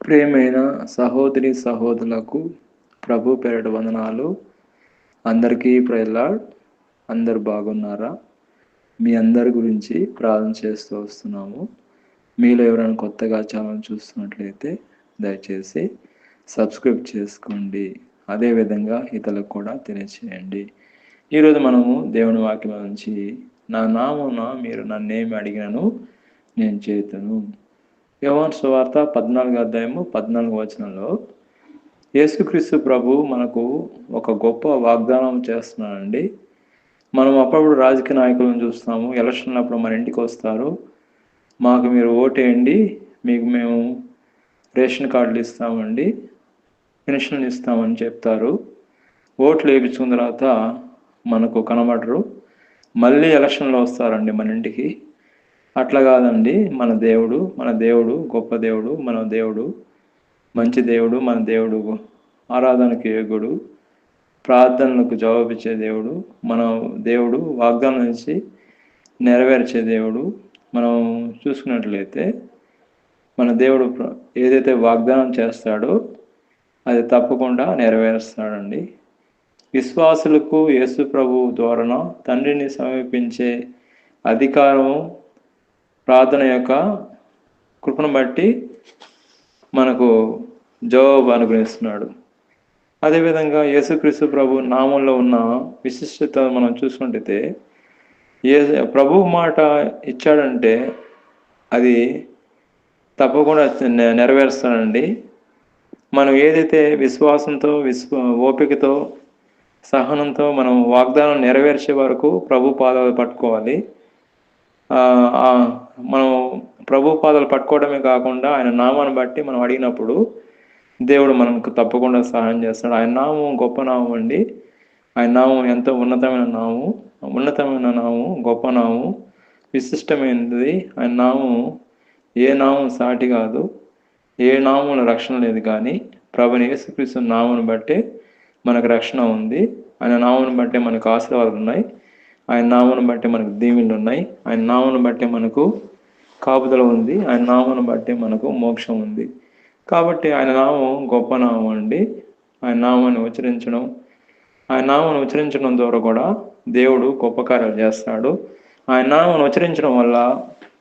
ప్రియమైన సహోదరి సహోదరులకు ప్రభు పేరిట వందనాలు. అందరికీ ప్రైజ్ లార్డ్. అందరు బాగున్నారా? మీ అందరి గురించి ప్రార్థన చేస్తూ వస్తున్నాము. మీలో ఎవరైనా కొత్తగా ఛానల్ చూస్తున్నట్లయితే దయచేసి సబ్స్క్రైబ్ చేసుకోండి. అదేవిధంగా ఇతరులకు కూడా తెలియచేయండి. ఈరోజు మనము దేవుని వాక్యం నుంచి నా నామమున మీరు నన్నేమి అడిగినను నేను చేతును. యోహాను సువార్త 14వ అధ్యాయము 14వ వచనంలో యేసుక్రీస్తు ప్రభు మనకు ఒక గొప్ప వాగ్దానం చేస్తున్నాడండి. మనం అప్పుడప్పుడు రాజకీయ నాయకులను చూస్తాము. ఎలక్షన్లు అప్పుడు మన ఇంటికి వస్తారు. మాకు మీరు ఓటేయండి, మీకు మేము రేషన్ కార్డులు ఇస్తామండి, పెన్షన్లు ఇస్తామని చెప్తారు. ఓట్లు వేయించుకున్న తర్వాత మనకు కనబడరు. మళ్ళీ ఎలక్షన్లో వస్తారండి మన ఇంటికి. అట్లా కాదండి. మన దేవుడు గొప్ప దేవుడు. మన దేవుడు మంచి దేవుడు. మన దేవుడు ఆరాధనకు యోగ్యుడు, ప్రార్థనలకు జవాబిచ్చే దేవుడు. మన దేవుడు వాగ్దానం నుంచి నెరవేర్చే దేవుడు. మనం చూసుకున్నట్లయితే మన దేవుడు ఏదైతే వాగ్దానం చేస్తాడో అది తప్పకుండా నెరవేరుస్తాడండి. విశ్వాసులకు యేసు ప్రభు ద్వారా తండ్రిని సమీపించే అధికారం ప్రార్థన యొక్క కృపను బట్టి మనకు జవాబు అనుగ్రహిస్తున్నాడు. అదేవిధంగా యేసుక్రీస్తు ప్రభు నామంలో ఉన్న విశిష్టత మనం చూసుకుంటే ప్రభు మాట ఇచ్చాడంటే అది తప్పకుండా నెరవేరుస్తాడండి. మనం ఏదైతే విశ్వాసంతో ఓపికతో సహనంతో మనం వాగ్దానం నెరవేర్చే వరకు ప్రభు పాదాలు పట్టుకోవాలి. మనం ప్రభు పాదాలు పట్టుకోవడమే కాకుండా ఆయన నామాన్ని బట్టి మనం అడిగినప్పుడు దేవుడు మనకు తప్పకుండా సహాయం చేస్తాడు. ఆయన నామం గొప్ప నామం అండి. ఆయన నామం ఎంతో ఉన్నతమైన నామం, గొప్ప నామం, విశిష్టమైనది. ఆయన నామం ఏ నామం సాటి కాదు. ఏ నామంలో రక్షణ లేదు, కానీ ప్రభుని యేసుక్రీస్తు నామను బట్టే మనకు రక్షణ ఉంది. ఆయన నామను బట్టే మనకు ఆశీర్వాదాలు ఉన్నాయి. ఆయన నామను బట్టి మనకు దీవెనలు ఉన్నాయి. ఆయన నామను బట్టి మనకు కాపుదల ఉంది. ఆయన నామను బట్టి మనకు మోక్షం ఉంది. కాబట్టి ఆయన నామం గొప్ప నామం అండి. ఆయన నామాన్ని ఉచ్చరించడం ద్వారా కూడా దేవుడు గొప్ప కార్యాలు చేస్తాడు. ఆయన నామాన్ని ఉచ్చరించడం వల్ల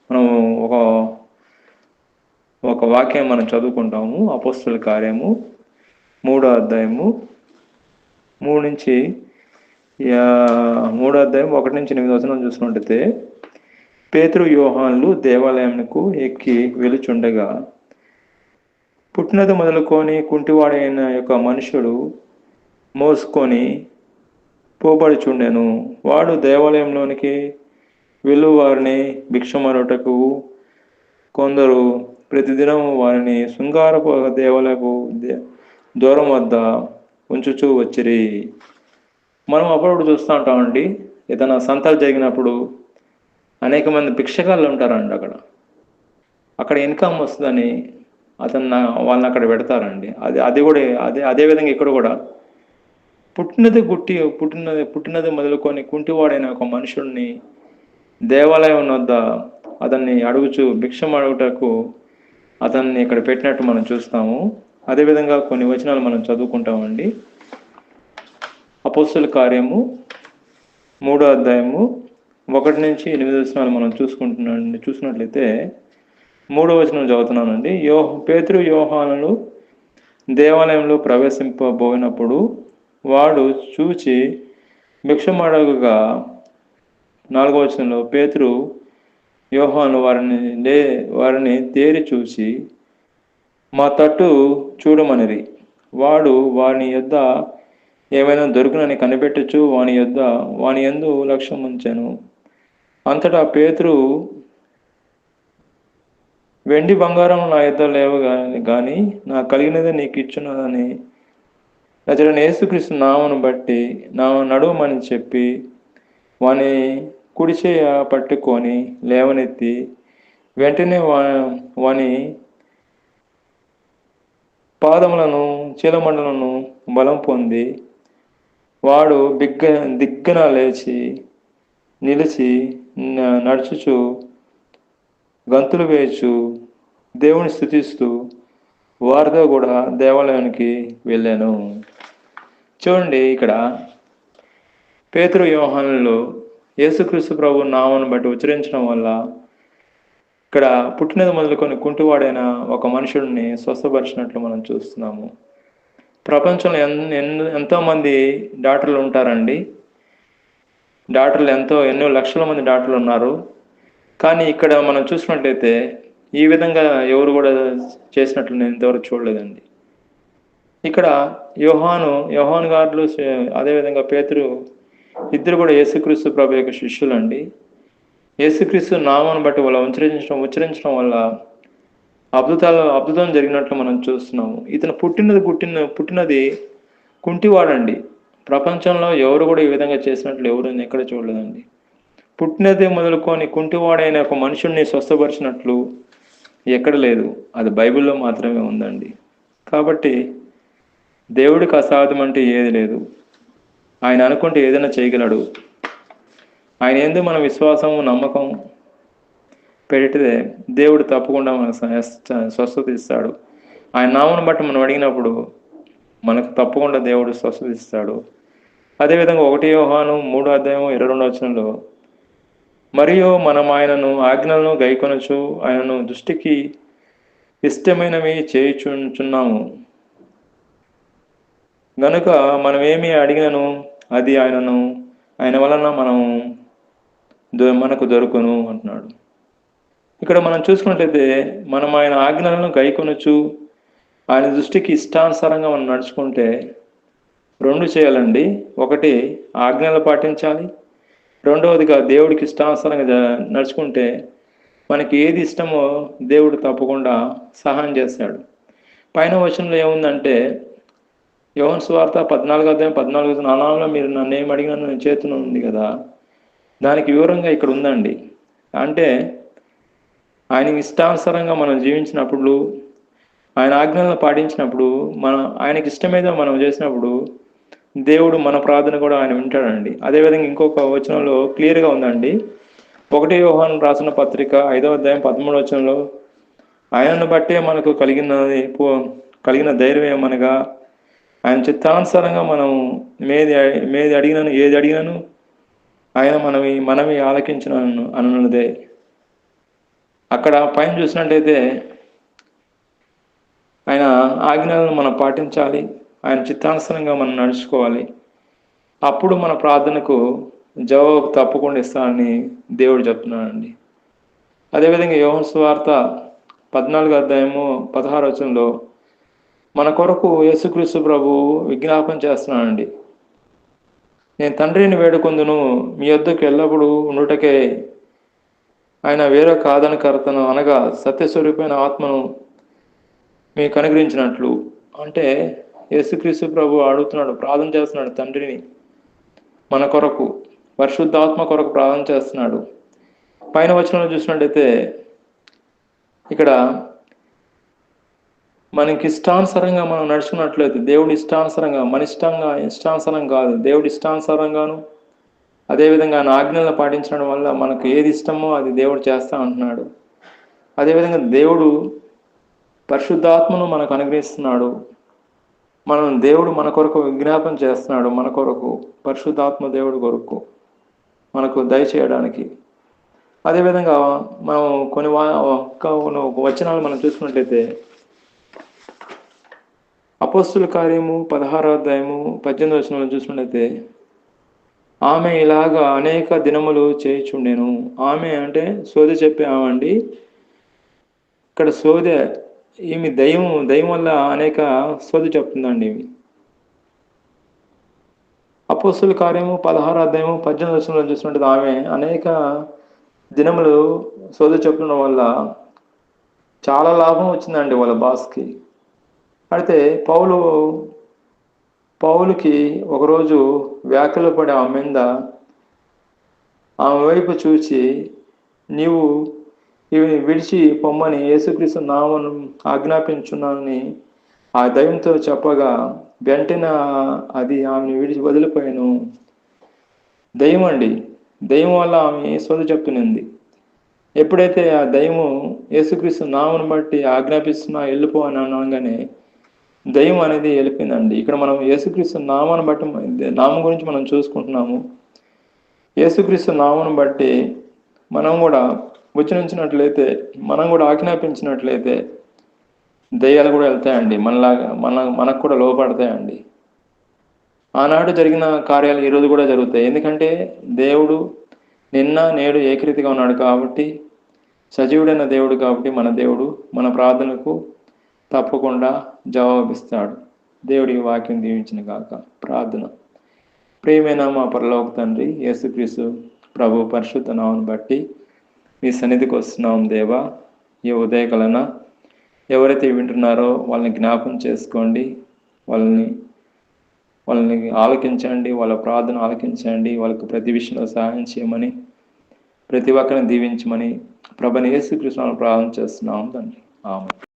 మనం ఒక వాక్యం మనం చదువుకుంటాము. అపోస్తలుల కార్యము 3వ అధ్యాయము 1 నుంచి 8 వచనం చూసుకుంటే, పేతురు యోహానులు దేవాలయంకు ఎక్కి వెలుచుండగా పుట్టినది మొదలుకొని కుంటివాడైన యొక్క మనుషుడు మోసుకొని పోబడుచుండెను. వాడు దేవాలయంలోనికి వెళ్ళు వారిని భిక్షమరుటకు కొందరు ప్రతిదినం వారిని శృంగారపు దేవాలయపు దూరం వద్ద ఉంచుచూ వచ్చిరి. మనం అప్పుడప్పుడు చూస్తూ ఉంటామండి. ఏదైనా సంతాలు జరిగినప్పుడు అనేక మంది భిక్షగాళ్ళు ఉంటారండి. అక్కడ ఇన్కమ్ వస్తుందని వాళ్ళని అక్కడ పెడతారండి. అది కూడా అదే విధంగా ఇక్కడ కూడా పుట్టినది మొదలుకొని కుంటివాడైన ఒక మనుషుడిని దేవాలయం వద్ద అతన్ని భిక్షం అడుగుటకు అతన్ని ఇక్కడ పెట్టినట్టు మనం చూస్తాము. అదేవిధంగా కొన్ని వచనాలు మనం చదువుకుంటామండి. అపోస్తలుల కార్యము 3వ అధ్యాయము 1 నుంచి 8 వచనాలు మనం చూసుకున్నట్లయితే 3వ వచనం చదువుతున్నానండి. పేతురు యోహానులు దేవాలయంలో ప్రవేశింపబోయినప్పుడు వాడు చూచి భిక్షమడుగగా 4వ వచనంలో పేతురు యోహాను వారిని తేరి చూసి మా తట్టు చూడమనిరి. వాడు వాని యొద్ద ఏమైనా దొరుకునని కనిపెట్టచ్చు వాని యందు లక్ష్యం ఉంచెను. అంతటా పేతురు, వెండి బంగారం నా యొద్ద లేవు గాని నా కలిగినదే నీకు ఇచ్చున్నదని నజరేయుడైన యేసుక్రీస్తు నామమును బట్టి నడువమని చెప్పి వాని కుడి చేయ పట్టుకొని లేవనెత్తి వెంటనే వాని పాదములను చీలమండలను బలం పొంది వాడు దిగ్గన నిలిచి నడుచుచు గంతులు వేయచ్చు దేవుని స్తుతిస్తూ వారితో కూడా దేవాలయానికి వెళ్ళాను. చూడండి, ఇక్కడ పేతురు యోహానులు యేసుక్రీస్తు ప్రభు నామాన్ని బట్టి ఉచ్చరించడం వల్ల ఇక్కడ పుట్టినది మొదలుకొని కుంటివాడైన ఒక మనుషుడిని స్వస్థపరిచినట్లు మనం చూస్తున్నాము. ప్రపంచంలో ఎంతోమంది డాక్టర్లు ఉంటారండి. డాక్టర్లు ఎన్నో లక్షల మంది డాక్టర్లు ఉన్నారు. కానీ ఇక్కడ మనం చూసినట్లయితే ఈ విధంగా ఎవరు కూడా చేసినట్లు నేను ఇంతవరకు చూడలేదండి. ఇక్కడ యోహాను గారు అదేవిధంగా పేతురు ఇద్దరు కూడా యేసుక్రీస్తు ప్రభు యొక్క శిష్యులండి. యేసుక్రీస్తు నామాన్ని బట్టి వాళ్ళు ఉచ్చరించడం వల్ల అద్భుతం జరిగినట్లు మనం చూస్తున్నాము. ఇతను పుట్టినది కుంటివాడండి. ప్రపంచంలో ఎవరు కూడా ఈ విధంగా చేసినట్లు ఎవరు ఎక్కడ చూడలేదండి. పుట్టినది మొదలుకొని కుంటివాడైన ఒక మనుషుడిని స్వస్థపరిచినట్లు ఎక్కడ లేదు. అది బైబిల్లో మాత్రమే ఉందండి. కాబట్టి దేవుడికి అసాధ్యం అంటే ఏది లేదు. ఆయన అనుకుంటే ఏదైనా చేయగలడు. ఆయన యందు మన విశ్వాసము నమ్మకం పెడితే దేవుడు తప్పకుండా మనకు స్వస్థత ఇస్తాడు. ఆయన నామను బట్టి మనం అడిగినప్పుడు మనకు తప్పకుండా దేవుడు స్వస్థత ఇస్తాడు. అదేవిధంగా 1 యోహాను 3:22 మరియు మనం ఆయనను ఆజ్ఞలను గైకొనచ్చు ఆయనను దృష్టికి ఇష్టమైనవి చేయుచున్నాము గనుక మనం ఏమి అడిగినను అది ఆయన వలన మనకు దొరుకును అంటున్నాడు. ఇక్కడ మనం చూసుకున్నట్లయితే మనం ఆయన ఆజ్ఞలను గైకొనచ్చు ఆయన దృష్టికి ఇష్టానుసారంగా మనం నడుచుకుంటే 2 చేయాలండి. ఒకటి ఆజ్ఞలు పాటించాలి. రెండవదిగా దేవుడికి ఇష్టానుసారంగా నడుచుకుంటే మనకి ఏది ఇష్టమో దేవుడు తప్పకుండా సహాయం చేస్తాడు. పైన వచనంలో ఏముందంటే యోహాను సువార్త 14:14 నా నామములో మీరు నన్ను ఏమి అడిగినా నేను చేతును ఉంది కదా, దానికి వివరంగా ఇక్కడ ఉందండి. అంటే ఆయన ఇష్టానుసారంగా మనం జీవించినప్పుడు ఆయన ఆజ్ఞలను పాటించినప్పుడు ఆయనకి ఇష్టమేదో మనం చేసినప్పుడు దేవుడు మన ప్రార్థన కూడా ఆయన వింటాడండి. అదేవిధంగా ఇంకొక వచనంలో క్లియర్గా ఉందండి. 1 యోహాను రాసిన పత్రిక 5:13 ఆయనను బట్టే మనకు కలిగిన ధైర్యం ఏమనగా ఆయన చిత్తానుసారంగా మనం ఏది అడిగినను ఆయన మనవి ఆలకించిన అనున్నదే. అక్కడ పైన చూసినట్టయితే ఆయన ఆజ్ఞలను మనం పాటించాలి, ఆయన చిత్తానుసారంగా మనం నడుచుకోవాలి. అప్పుడు మన ప్రార్థనకు జవాబు తప్పకుండా ఇస్తానని దేవుడు చెప్తున్నాడండి. అదేవిధంగా యోహాను సువార్త 14:16 మన కొరకు యేసుక్రీస్తు ప్రభు విజ్ఞాపన చేస్తున్నానండి. నేను తండ్రిని వేడుకొందును మీ యొద్దకు ఎల్లప్పుడూ ఉండుటకే ఆయన వేరే కాదనకర్తను అనగా సత్యస్వరూపమైన ఆత్మను మీకు అనుగ్రహించినట్లు. అంటే యేసుక్రీస్తు ప్రభు అడుగుతున్నాడు, ప్రార్థన చేస్తున్నాడు తండ్రిని మన కొరకు, పరిశుద్ధాత్మ కొరకు ప్రార్థన చేస్తున్నాడు. పైన వచనంలో చూసినట్టయితే ఇక్కడ మనకి ఇష్టానుసారంగా మనం నడుచుకున్నట్లయితే దేవుడి ఇష్టానుసారంగా మన ఇష్టానుసారం కాదు, దేవుడి ఇష్టానుసారంగాను అదేవిధంగా ఆయన ఆజ్ఞలను పాటించడం వల్ల మనకు ఏది ఇష్టమో అది దేవుడు చేస్తా అంటున్నాడు. అదేవిధంగా దేవుడు పరిశుద్ధాత్మను మనకు అనుగ్రహిస్తున్నాడు. దేవుడు మన కొరకు విజ్ఞాపన చేస్తున్నాడు, మన కొరకు పరిశుద్ధాత్మ దేవుడి కొరకు మనకు దయచేయడానికి. అదేవిధంగా మనం కొన్ని వచనాలు మనం చూసుకున్నట్లయితే అపోస్తుల కార్యము 16:18 చూసినట్లయితే ఆమె ఇలాగా అనేక దినములు చేయుచుండెను. ఆమె అంటే సోదె చెప్పే ఆమె అండి. ఇక్కడ సోదె ఈమె దయ్యం వల్ల అనేక సోదె చెప్తుందండి. అపోస్తుల కార్యము 16:18 చూసినట్టు ఆమె అనేక దినములు సోదె చెప్పడం వల్ల చాలా లాభం వచ్చిందండి వాళ్ళ బాస్కి. అయితే పౌలుకి ఒకరోజు వ్యాఖ్యలు పడి ఆమె మీద ఆమె వైపు చూచి నీవు ఇవి విడిచి పొమ్మని యేసుక్రీస్తు నామమును ఆజ్ఞాపించున్నానని ఆ దయ్యంతో చెప్పగా వెంటనే అది ఆమెను విడిచి వదిలిపోయాను. దయ్యం అండి, దయ్యం వల్ల ఆమె సోద చెప్తున్నది. ఎప్పుడైతే ఆ దయ్యము యేసుక్రీస్తు నామను బట్టి ఆజ్ఞాపిస్తున్నా వెళ్ళిపో అని అనగానే దయ్యం అనేది వెళ్ళిపోయిందండి. ఇక్కడ మనం యేసుక్రీస్తు నామాన్ని బట్టి నామం గురించి మనం చూసుకుంటున్నాము. యేసుక్రీస్తు నామను బట్టి మనం కూడా ఉచ్చరించినట్లయితే, మనం కూడా ఆజ్ఞాపించినట్లయితే దయ్యాలు కూడా వెళ్తాయండి. మనలాగా మనకు కూడా లోపడతాయండి. ఆనాడు జరిగిన కార్యాలు ఈరోజు కూడా జరుగుతాయి. ఎందుకంటే దేవుడు నిన్న నేడు ఏకరీతిగా ఉన్నాడు కాబట్టి, సజీవుడైన దేవుడు కాబట్టి, మన దేవుడు మన ప్రార్థనకు తప్పకుండా జవాబిస్తాడు. దేవుడి వాక్యం దీవించిన గాక. ప్రార్థన. ప్రియమైన మా పరలోక తండ్రి యేసుక్రీస్తు ప్రభు పరిశుద్ధ నామమును బట్టి మీ సన్నిధికి వస్తున్నాం దేవా. ఈ ఉదయకాలన ఎవరైతే వింటున్నారో వాళ్ళని జ్ఞాపం చేసుకోండి, వాళ్ళని ఆలకించండి, వాళ్ళ ప్రార్థన ఆలకించండి, వాళ్ళకు ప్రతి విషయంలో సహాయం చేయమని, ప్రతి ఒక్కరిని దీవించమని ప్రభువైన యేసుక్రీస్తు నామమున ప్రార్థన చేస్తున్నాం తండ్రి. ఆమేన్.